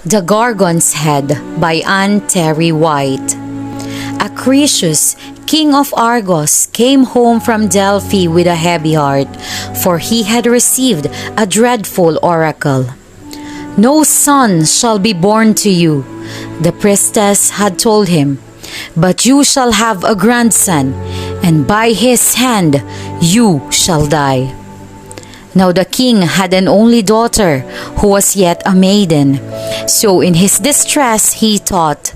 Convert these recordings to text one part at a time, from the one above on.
The Gorgon's Head by Anne Terry White. Acrisius, king of Argos, came home from Delphi with a heavy heart, for he had received a dreadful oracle. "No son shall be born to you," the priestess had told him, "but you shall have a grandson, and by his hand you shall die." Now the king had an only daughter who was yet a maiden. So in his distress he thought,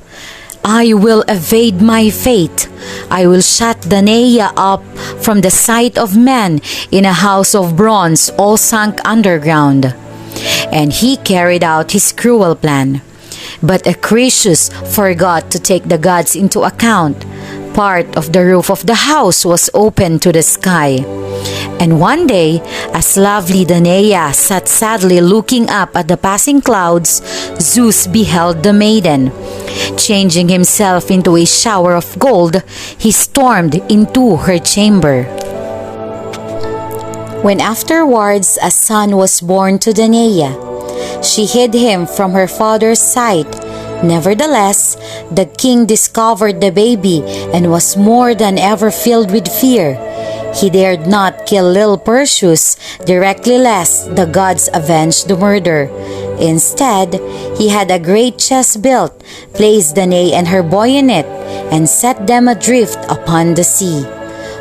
"I will evade my fate. I will shut Danae up from the sight of men in a house of bronze all sunk underground." And he carried out his cruel plan. But Acrisius forgot to take the gods into account. Part of the roof of the house was open to the sky. And one day, as lovely Danae sat sadly looking up at the passing clouds, Zeus beheld the maiden. Changing himself into a shower of gold, he stormed into her chamber. When afterwards a son was born to Danae, she hid him from her father's sight. Nevertheless, the king discovered the baby and was more than ever filled with fear. He dared not kill little Perseus directly lest the gods avenge the murder. Instead, he had a great chest built, placed Danae and her boy in it, and set them adrift upon the sea.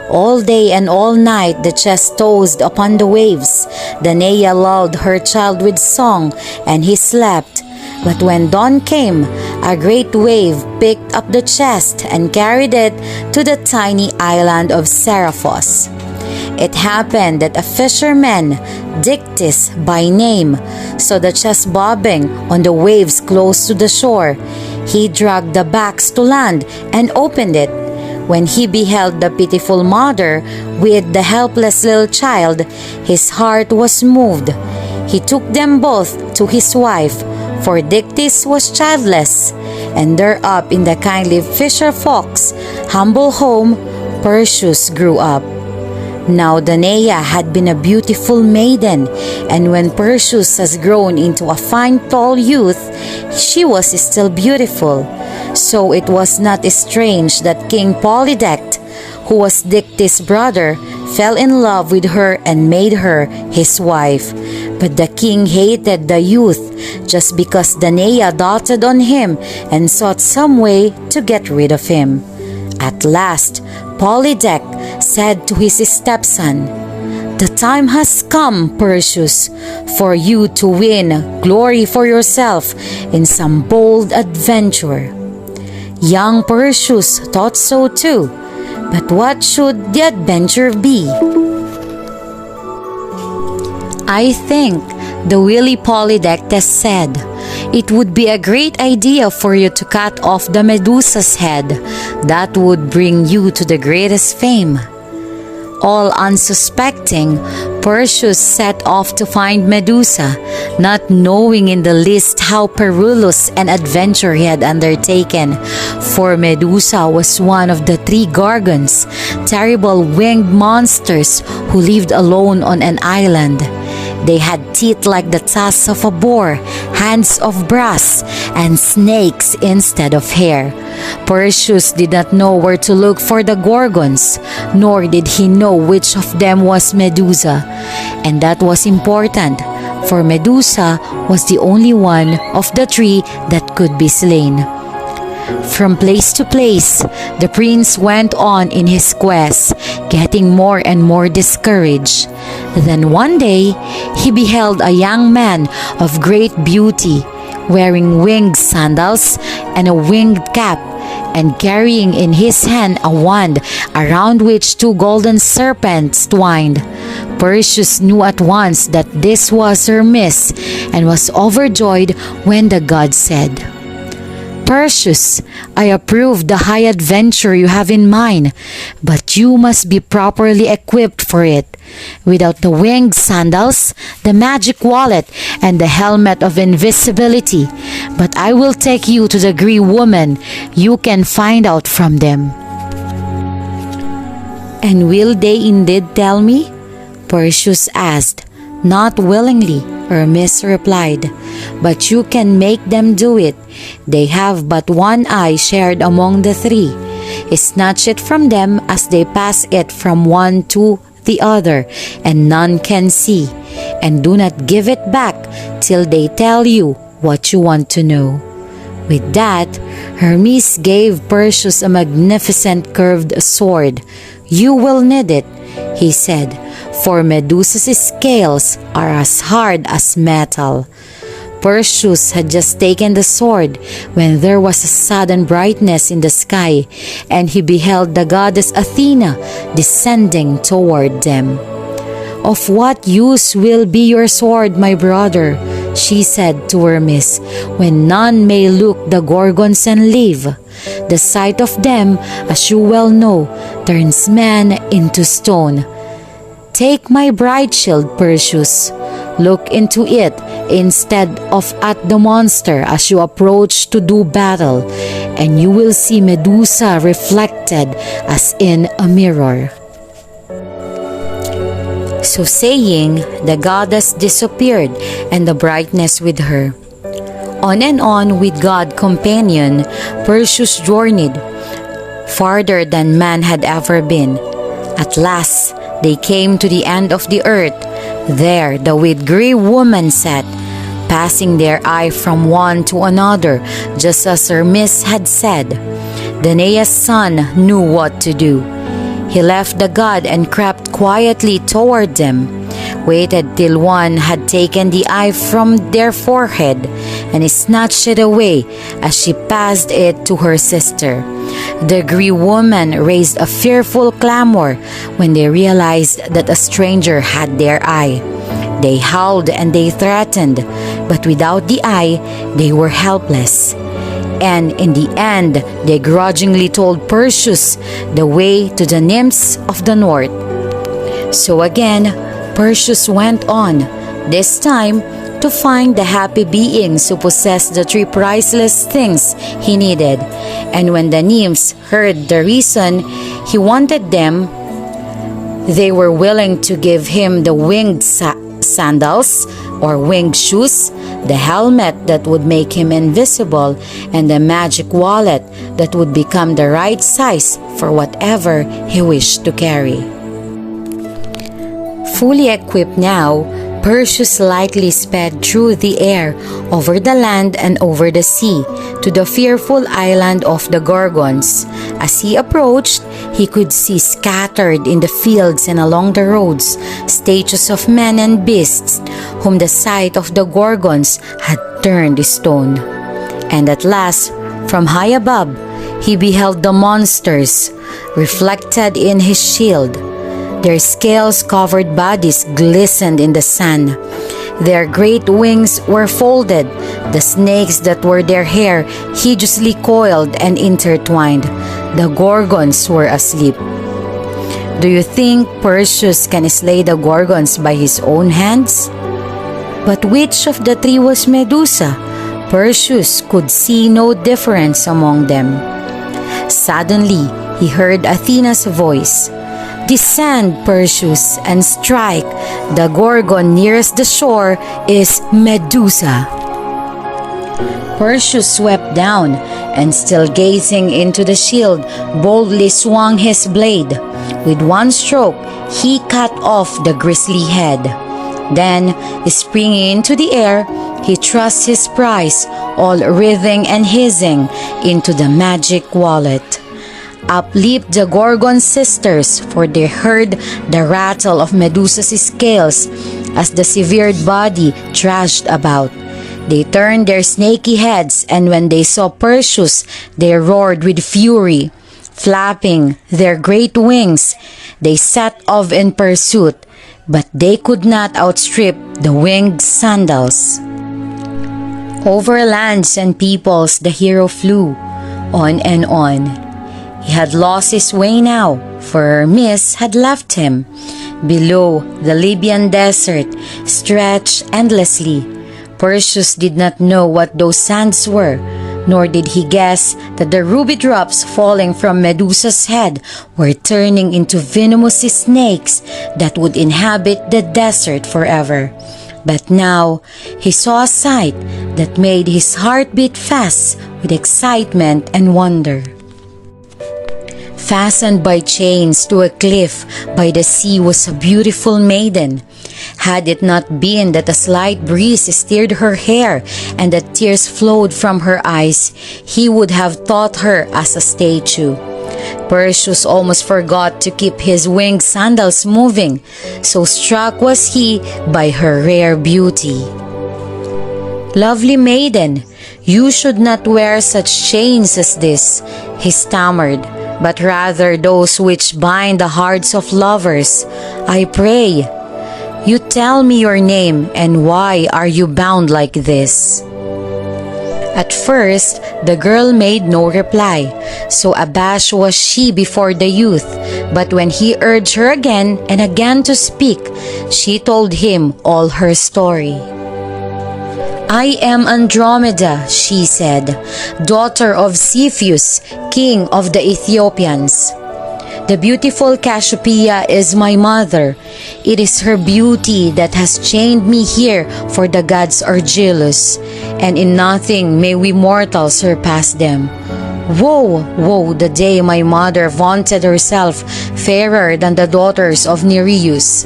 All day and all night the chest tossed upon the waves. Danae lulled her child with song, and he slept. But when dawn came, a great wave picked up the chest and carried it to the tiny island of Seriphos. It happened that a fisherman, Dictys by name, saw the chest bobbing on the waves close to the shore. He dragged the bags to land and opened it. When he beheld the pitiful mother with the helpless little child, his heart was moved. He took them both to his wife, for Dictys was childless, and there up in the kindly fisher folk's humble home, Perseus grew up. Now Danae had been a beautiful maiden, and when Perseus has grown into a fine tall youth, she was still beautiful. So it was not strange that King Polydect, who was Dictys' brother, fell in love with her and made her his wife. But the king hated the youth just because Danae doted on him and sought some way to get rid of him. At last, Polydect said to his stepson, "The time has come, Perseus, for you to win glory for yourself in some bold adventure." Young Perseus thought so too. But what should the adventure be? I think the wily Polydectes said, "It would be a great idea for you to cut off the Medusa's head. That would bring you to the greatest fame." All unsuspecting, Perseus set off to find Medusa, not knowing in the least how perilous an adventure he had undertaken. For Medusa was one of the three Gorgons, terrible winged monsters who lived alone on an island. They had teeth like the tusks of a boar, hands of brass, and snakes instead of hair. Perseus did not know where to look for the Gorgons, nor did he know which of them was Medusa. And that was important, for Medusa was the only one of the three that could be slain. From place to place, the prince went on in his quest, getting more and more discouraged. Then one day, he beheld a young man of great beauty, wearing winged sandals and a winged cap, and carrying in his hand a wand around which two golden serpents twined. Perseus knew at once that this was Hermes, and was overjoyed when the god said, "Perseus, I approve the high adventure you have in mind, but you must be properly equipped for it. Without the winged sandals, the magic wallet, and the helmet of invisibility. But I will take you to the Greek woman. You can find out from them." "And will they indeed tell me?" Perseus asked. "Not willingly," Hermes replied. "But you can make them do it. They have but one eye shared among the three. Snatch it from them as they pass it from one to the other, and none can see. And do not give it back till they tell you what you want to know." With that, Hermes gave Perseus a magnificent curved sword. "You will need it," he said, "for Medusa's scales are as hard as metal." Perseus had just taken the sword when there was a sudden brightness in the sky, and he beheld the goddess Athena descending toward them. "Of what use will be your sword, my brother?" she said to Hermes, "when none may look the Gorgons and live. The sight of them, as you well know, turns man into stone. Take my bright shield, Perseus. Look into it instead of at the monster as you approach to do battle, and you will see Medusa reflected as in a mirror." So saying, the goddess disappeared, and the brightness with her. On and on with God companion, Perseus journeyed, farther than man had ever been. At last, they came to the end of the earth. There the with-grey woman sat, passing their eye from one to another, just as Hermes had said. Danae's son knew what to do. He left the god and crept quietly toward them, waited till one had taken the eye from their forehead, and snatched it away as she passed it to her sister. The grey woman raised a fearful clamor when they realized that a stranger had their eye. They howled and they threatened, but without the eye, they were helpless. And in the end, they grudgingly told Perseus the way to the nymphs of the north. So again, Perseus went on, this time to find the happy beings who possessed the three priceless things he needed. And when the nymphs heard the reason he wanted them, they were willing to give him the winged sandals or winged shoes, the helmet that would make him invisible, and the magic wallet that would become the right size for whatever he wished to carry. Fully equipped now, Perseus lightly sped through the air, over the land and over the sea, to the fearful island of the Gorgons. As he approached, he could see scattered in the fields and along the roads statues of men and beasts, whom the sight of the Gorgons had turned to stone. And at last, from high above, he beheld the monsters, reflected in his shield. Their scales-covered bodies glistened in the sun. Their great wings were folded, the snakes that were their hair hideously coiled and intertwined. The Gorgons were asleep. Do you think Perseus can slay the Gorgons by his own hands? But which of the three was Medusa? Perseus could see no difference among them. Suddenly, he heard Athena's voice. "Descend, Perseus, and strike. The Gorgon nearest the shore is Medusa." Perseus swept down, and still gazing into the shield, boldly swung his blade. With one stroke, he cut off the grisly head. Then, springing into the air, he thrust his prize, all writhing and hissing, into the magic wallet. Up leaped the Gorgon sisters, for they heard the rattle of Medusa's scales as the severed body thrashed about. They turned their snaky heads, and when they saw Perseus, they roared with fury. Flapping their great wings, they set off in pursuit, but they could not outstrip the winged sandals. Over lands and peoples the hero flew, on and on. He had lost his way now, for Hermes had left him. Below, the Libyan desert stretched endlessly. Perseus did not know what those sands were, nor did he guess that the ruby drops falling from Medusa's head were turning into venomous snakes that would inhabit the desert forever. But now he saw a sight that made his heart beat fast with excitement and wonder. Fastened by chains to a cliff by the sea was a beautiful maiden. Had it not been that a slight breeze stirred her hair and that tears flowed from her eyes, he would have thought her as a statue. Perseus almost forgot to keep his winged sandals moving, so struck was he by her rare beauty. "Lovely maiden, you should not wear such chains as this," he stammered, "but rather those which bind the hearts of lovers. I pray, you tell me your name, and why are you bound like this?" At first, the girl made no reply, so abashed was she before the youth. But when he urged her again and again to speak, she told him all her story. "I am Andromeda," she said, "daughter of Cepheus, king of the Ethiopians. The beautiful Cassiopeia is my mother. It is her beauty that has chained me here, for the gods are jealous, and in nothing may we mortals surpass them. Woe, woe the day my mother vaunted herself fairer than the daughters of Nereus.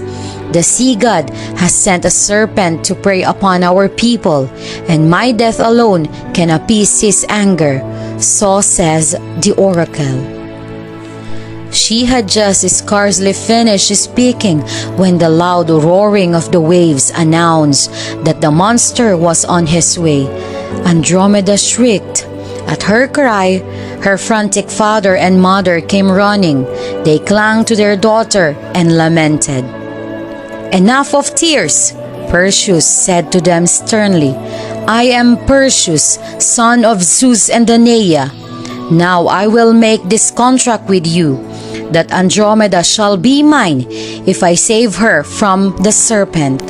The sea god has sent a serpent to prey upon our people, and my death alone can appease his anger. So says the oracle." She had just scarcely finished speaking when the loud roaring of the waves announced that the monster was on his way. Andromeda shrieked. At her cry, her frantic father and mother came running. They clung to their daughter and lamented. "Enough of tears," Perseus said to them sternly. "I am Perseus, son of Zeus and Danae. Now I will make this contract with you, that Andromeda shall be mine if I save her from the serpent.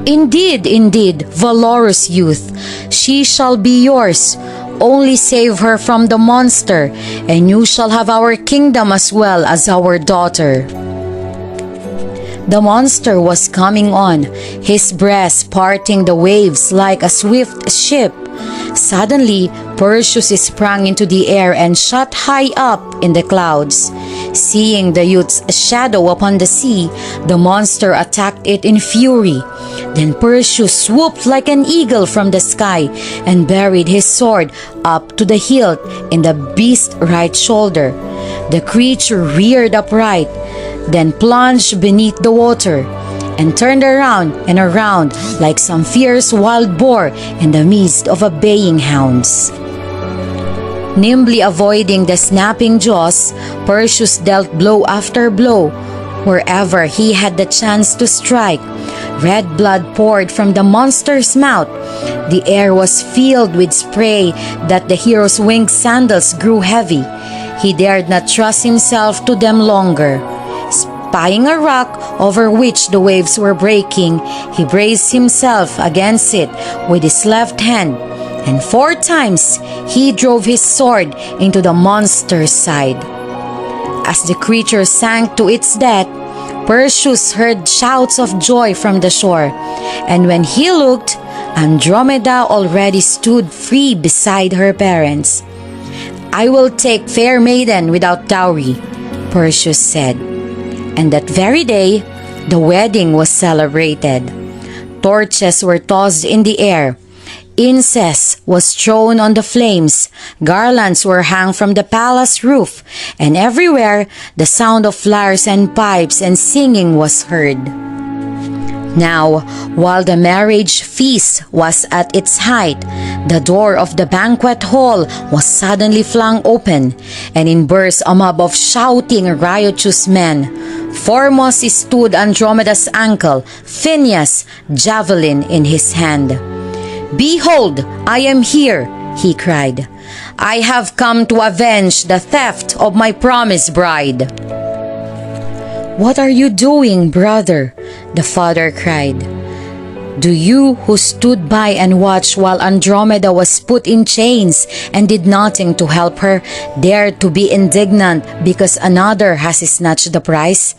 Indeed, indeed, valorous youth, she shall be yours. Only save her from the monster, and you shall have our kingdom as well as our daughter." The monster was coming on, his breast parting the waves like a swift ship. Suddenly, Perseus sprang into the air and shot high up in the clouds. Seeing the youth's shadow upon the sea, the monster attacked it in fury. Then Perseus swooped like an eagle from the sky and buried his sword up to the hilt in the beast's right shoulder. The creature reared upright, then plunged beneath the water, and turned around and around like some fierce wild boar in the midst of baying hounds. Nimbly avoiding the snapping jaws, Perseus dealt blow after blow wherever he had the chance to strike. Red blood poured from the monster's mouth. The air was filled with spray that the hero's winged sandals grew heavy. He dared not trust himself to them longer. Spying a rock over which the waves were breaking, he braced himself against it with his left hand, and 4 times he drove his sword into the monster's side. As the creature sank to its death, Perseus heard shouts of joy from the shore, and when he looked, Andromeda already stood free beside her parents. "I will take fair maiden without dowry," Perseus said. And that very day, the wedding was celebrated. Torches were tossed in the air. Incense was thrown on the flames. Garlands were hung from the palace roof, and everywhere the sound of lyres and pipes and singing was heard. Now, while the marriage feast was at its height, the door of the banquet hall was suddenly flung open, and in burst a mob of shouting, riotous men. Foremost stood Andromeda's uncle, Phineus, javelin in his hand. "Behold, I am here," he cried. "I have come to avenge the theft of my promised bride." "What are you doing, brother?" the father cried. "Do you who stood by and watched while Andromeda was put in chains and did nothing to help her dare to be indignant because another has snatched the prize?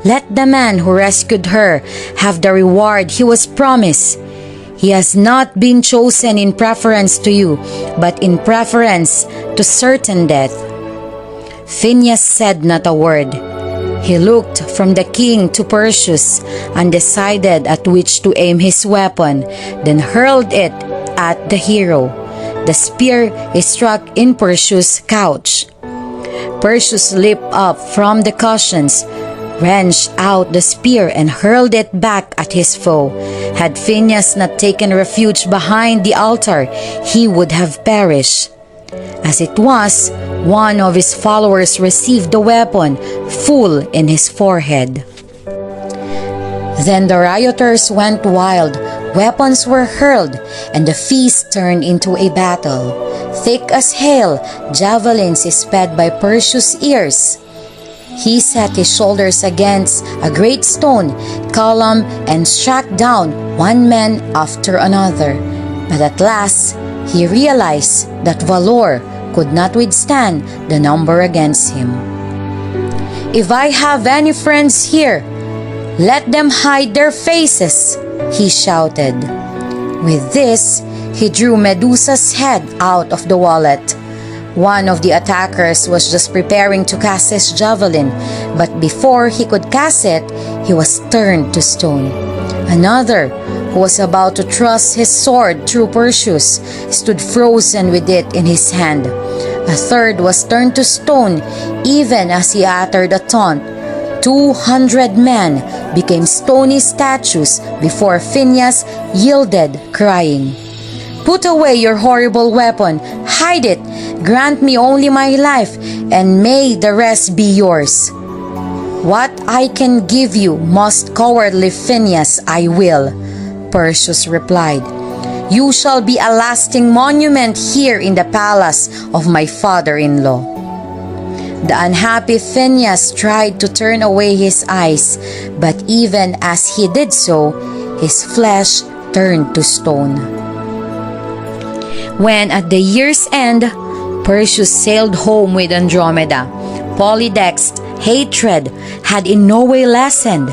Let the man who rescued her have the reward he was promised. He has not been chosen in preference to you, but in preference to certain death." Phinehas said not a word. He looked from the king to Perseus, undecided at which to aim his weapon, then hurled it at the hero. The spear struck in Perseus' couch. Perseus leaped up from the cushions, wrenched out the spear, and hurled it back at his foe. Had Phinehas not taken refuge behind the altar, he would have perished. As it was, one of his followers received the weapon full in his forehead. Then the rioters went wild. Weapons were hurled, and the feast turned into a battle. Thick as hail, javelins sped by Perseus' ears. He set his shoulders against a great stone column and struck down one man after another. But at last, he realized that valor could not withstand the number against him. "If I have any friends here, let them hide their faces," he shouted. With this, he drew Medusa's head out of the wallet. One of the attackers was just preparing to cast his javelin, but before he could cast it, he was turned to stone. Another, who was about to thrust his sword through Perseus, stood frozen with it in his hand. A third was turned to stone even as he uttered a taunt. 200 men became stony statues before Phinehas yielded, crying, "Put away your horrible weapon, hide it, grant me only my life, and may the rest be yours." "What I can give you, most cowardly Phinehas, I will," Perseus replied. "You shall be a lasting monument here in the palace of my father-in-law." The unhappy Phinehas tried to turn away his eyes, but even as he did so, his flesh turned to stone. When at the year's end, Perseus sailed home with Andromeda, Polydectes' hatred had in no way lessened.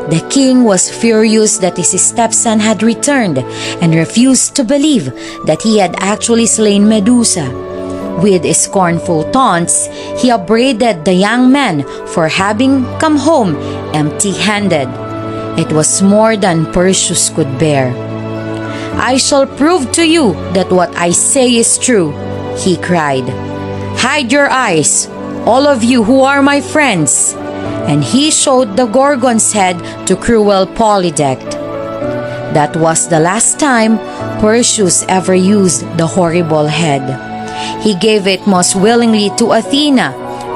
The king was furious that his stepson had returned and refused to believe that he had actually slain Medusa. With scornful taunts, he upbraided the young man for having come home empty-handed. It was more than Perseus could bear. "I shall prove to you that what I say is true," he cried. "Hide your eyes, all of you who are my friends." And he showed the Gorgon's head to cruel Polydectes. That was the last time Perseus ever used the horrible head. He gave it most willingly to Athena,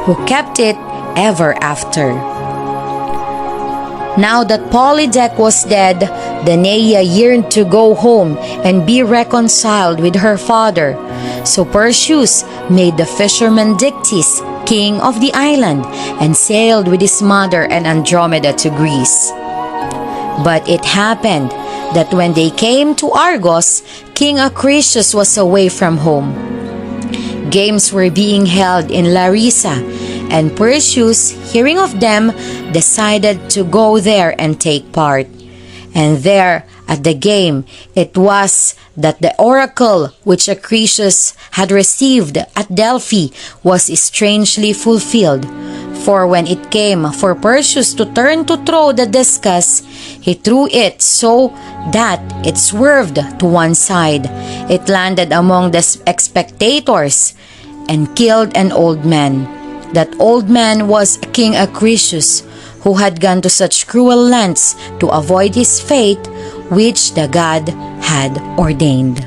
who kept it ever after. Now that Polydectes was dead, Danae yearned to go home and be reconciled with her father. So Perseus made the fisherman Dictys king of the island and sailed with his mother and Andromeda to Greece. But it happened that when they came to Argos, King Acrisius was away from home. Games were being held in Larissa, and Perseus, hearing of them, decided to go there and take part. And there, at the game, it was that the oracle which Acrisius had received at Delphi was strangely fulfilled. For when it came for Perseus to turn to throw the discus, he threw it so that it swerved to one side. It landed among the spectators and killed an old man. That old man was King Acrisius, who had gone to such cruel lengths to avoid his fate, which the god had ordained.